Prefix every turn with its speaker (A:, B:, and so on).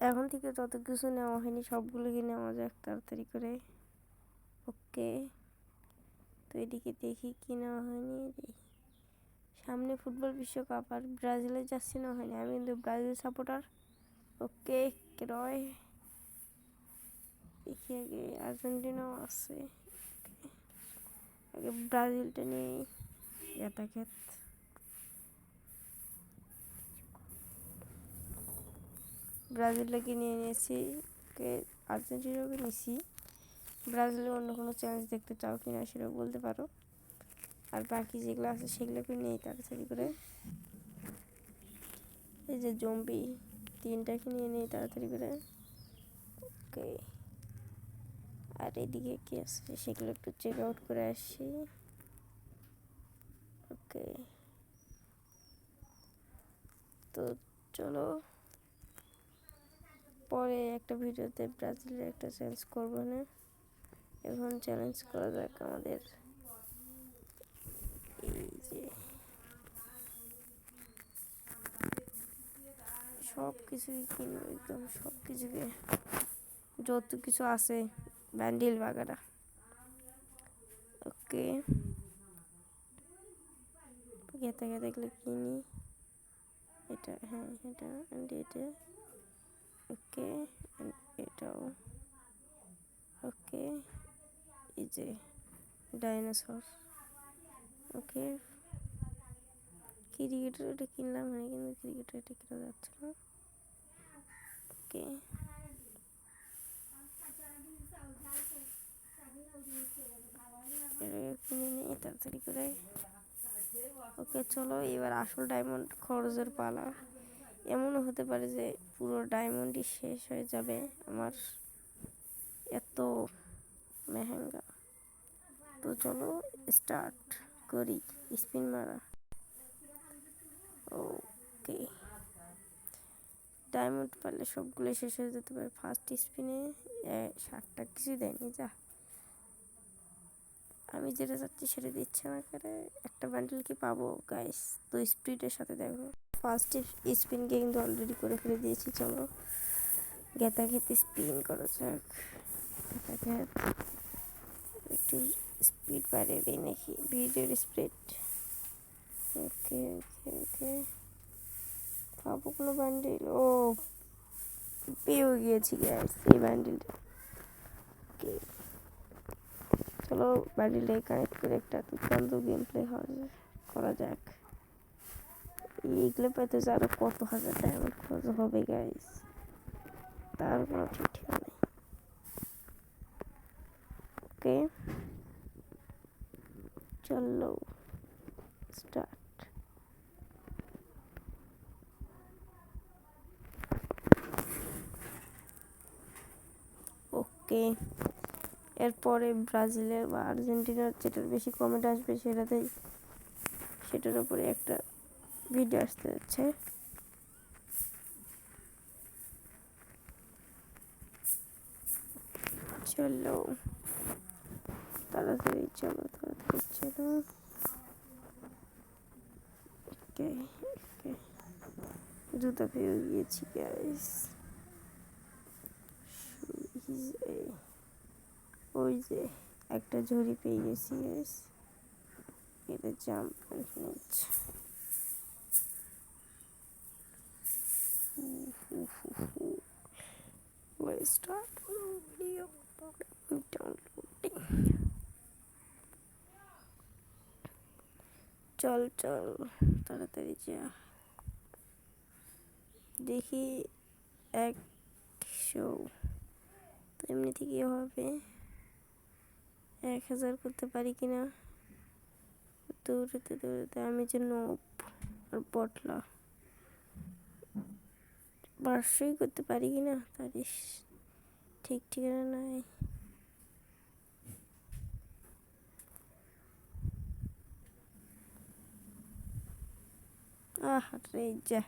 A: এখন থেকে যত কিছু নেওয়া হয়নি সবগুলোকে নেওয়া যাক তাড়াতাড়ি করে। ওকে, তো এদিকে দেখি কি নেওয়া হয়নি। সামনে ফুটবল বিশ্বকাপ আর ব্রাজিলের জার্সি নেওয়া হয়নি, আমি কিন্তু ব্রাজিল সাপোর্টার। ওকে ক্রয়, দেখি আগে আর্জেন্টিনাও আছে, আগে ব্রাজিলটা নিয়ে খেত। ব্রাজিলটাকে নিয়ে নিয়েছি, ওকে আর্জেন্টিনাকে নিয়েছি। ব্রাজিলে অন্য কোনো চ্যালেঞ্জ দেখতে চাও কিনা সেটা বলতে পারো, আর বাকি যেগুলো আছে সেগুলোকে নিয়েই তাড়াতাড়ি করে। এই যে জম্বি 3টাকে নিয়ে নিই তাড়াতাড়ি করে। ওকে, আর এদিকে কি আছে সেগুলো একটু চেক আউট করে আসি। ওকে, তো চলো পরে একটা ভিডিওতে ব্রাজিলের একটা চ্যালেঞ্জ করবো না, এখন চ্যালেঞ্জ করা যাক আমাদের এই যে সব কিছুই কিনবো, একদম সব কিছুকে যত কিছু আছে ব্যান্ডেল বাগারা। ওকে, গেতা গেতা এগুলো কিনি, এটা হ্যাঁ এটা অ্যান্ড এটা। ওকে, এটাও ওকে, এই যে ডাইনোসর। ওকে, ক্রিকেটার এটা কিনলাম মানে, কিন্তু ক্রিকেটার এটা কেনা যাচ্ছে না। ওকে, কিনে নিই তাড়াতাড়ি করে। ওকে চলো এবার আসল ডায়মন্ড খরচের পালা। এমনও হতে পারে যে পুরো ডায়মন্ডই শেষ হয়ে যাবে আমার, এত মেহেঙ্গা। তো চলো স্টার্ট করি স্পিন মারা। ওকে, ডায়মন্ড পারলে সবগুলো শেষ হয়ে যেতে পারে ফার্স্ট স্পিনে। 60টা কিছু দেয়নি, যা আমি যেটা চাচ্ছি সেটা দিচ্ছে না করে। একটা বান্ডেল কি পাবো গাইস, তো স্পিডের সাথে দেখো ফার্স্ট স্পিনকে কিন্তু অলরেডি করে ফেলে দিয়েছি। চলো গেতা খেতে স্পিন করা যাক, গেতা খেত একটু স্পিড বাড়িয়ে দিই নাকি, ভিডিওর স্পিড। ওকে ওকে ওকে, পাবো কোনো বান্ডেল? ও পেয়েও গিয়েছি গ্যাস এই বান্ডেলটা। ওকে চলো বান্ডেলটাকে কানেক্ট করে একটা দুর্দান্ত গেম প্লে করা যাক। এইগুলো পেতে আরো কত হাজার ডায়মন্ড খরচ হবে গাইস, তার কোনো ঠিক ঠিকানা নেই। ওকে চলো স্টার্ট। ওকে, এরপরে ব্রাজিলের বা আর্জেন্টিনার যেটার বেশি কমেন্ট আসবে সেটার উপরে একটা ভিডিও আসতে যাচ্ছে। চলো তাড়াতাড়ি চলো তাড়াতাড়ি চলো। ওকে ওকে, জুতা পেয়ে গিয়েছি গাইস। ওই যে একটা ঝুড়ি পেয়ে গেছি গাইস, এটা জাম্প নিচ্ছে। Let's start video downloading. চল চল তাড়াতাড়ি যা, দেখি 100 তো এমনি থেকে হবে 1000 করতে পারি কিনা। দৌড়াতে দৌড়াতে আমি যে নোপ আর বটলা 500 করতে পারি কিনা তার ঠিক ঠিকানা নাই। রে যা